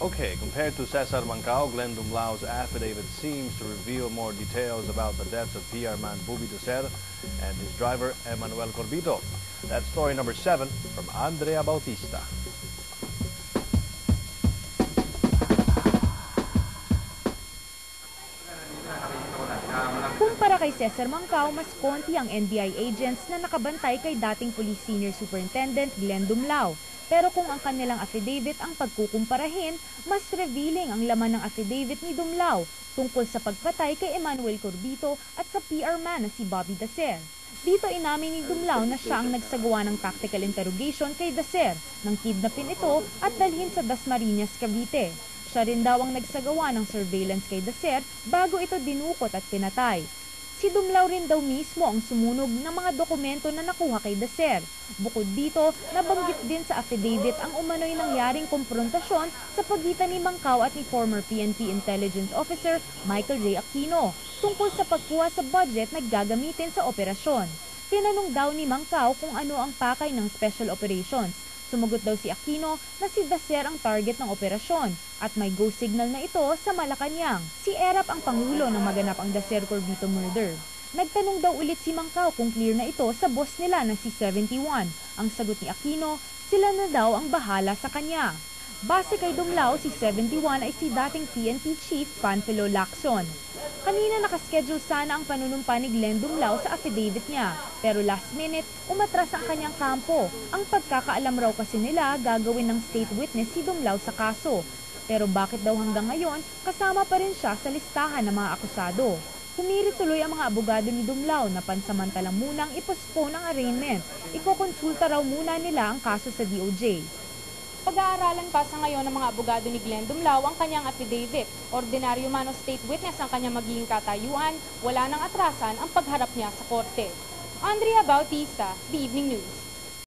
Okay, compared to Cesar Mancao, Glenn Dumlao's affidavit seems to reveal more details about the deaths of PR man Bubi Ducer and his driver Emmanuel Corbito. That's story number 7 from Andrea Bautista. Kumpara kay Cesar Mancao, mas konti ang NBI agents na nakabantay kay dating Police Senior Superintendent Glenn Dumlao. Pero kung ang kanilang affidavit ang pagkukumparahin, mas revealing ang laman ng affidavit ni Dumlao tungkol sa pagpatay kay Emmanuel Corbito at sa PR man na si Bobby Dacer. Dito inamin ni Dumlao na siya ang nagsagawa ng tactical interrogation kay Dacer nang kidnapin ito at dalhin sa Dasmariñas, Cavite. Siya rin daw ang nagsagawa ng surveillance kay Dacer bago ito dinukot at pinatay. Si Dumlao rin daw mismo ang sumunog ng mga dokumento na nakuha kay Dacer. Bukod dito, nabanggit din sa affidavit ang umano'y nangyaring komprontasyon sa pagitan ni Mancao at ni former PNP Intelligence Officer Michael Ray Aquino tungkol sa pagkuha sa budget na gagamitin sa operasyon. Tinanong daw ni Mancao kung ano ang pakay ng Special Operations. Sumagot daw si Aquino na si Dacer ang target ng operasyon at may go signal na ito sa Malacanang. Si Erap ang pangulo ng maganap ang Dacer Corbito murder. Nagtanong daw ulit si Mancao kung clear na ito sa boss nila na si 71. Ang sagot ni Aquino, sila na daw ang bahala sa kanya. Base kay Dumlao, si 71 ay si dating PNP Chief Panfilo Lacson. Kanina nakaschedule sana ang panunumpa ni Glenn Dumlao sa affidavit niya, pero last minute, umatras ang kanyang kampo. Ang pagkakaalam raw kasi nila gagawin ng state witness si Dumlao sa kaso. Pero bakit daw hanggang ngayon, kasama pa rin siya sa listahan ng mga akusado? Humirit tuloy ang mga abogado ni Dumlao na pansamantalang munang ipostpone ang arraignment. Ikokonsulta raw muna nila ang kaso sa DOJ. Pag-aaralan pa sa ngayon ng mga abogado ni Glenn Dumlao ang kanyang affidavit. Ordinaryo man o state witness ang kanyang magiging katayuan, wala nang atrasan ang pagharap niya sa korte. Andrea Bautista, The Evening News.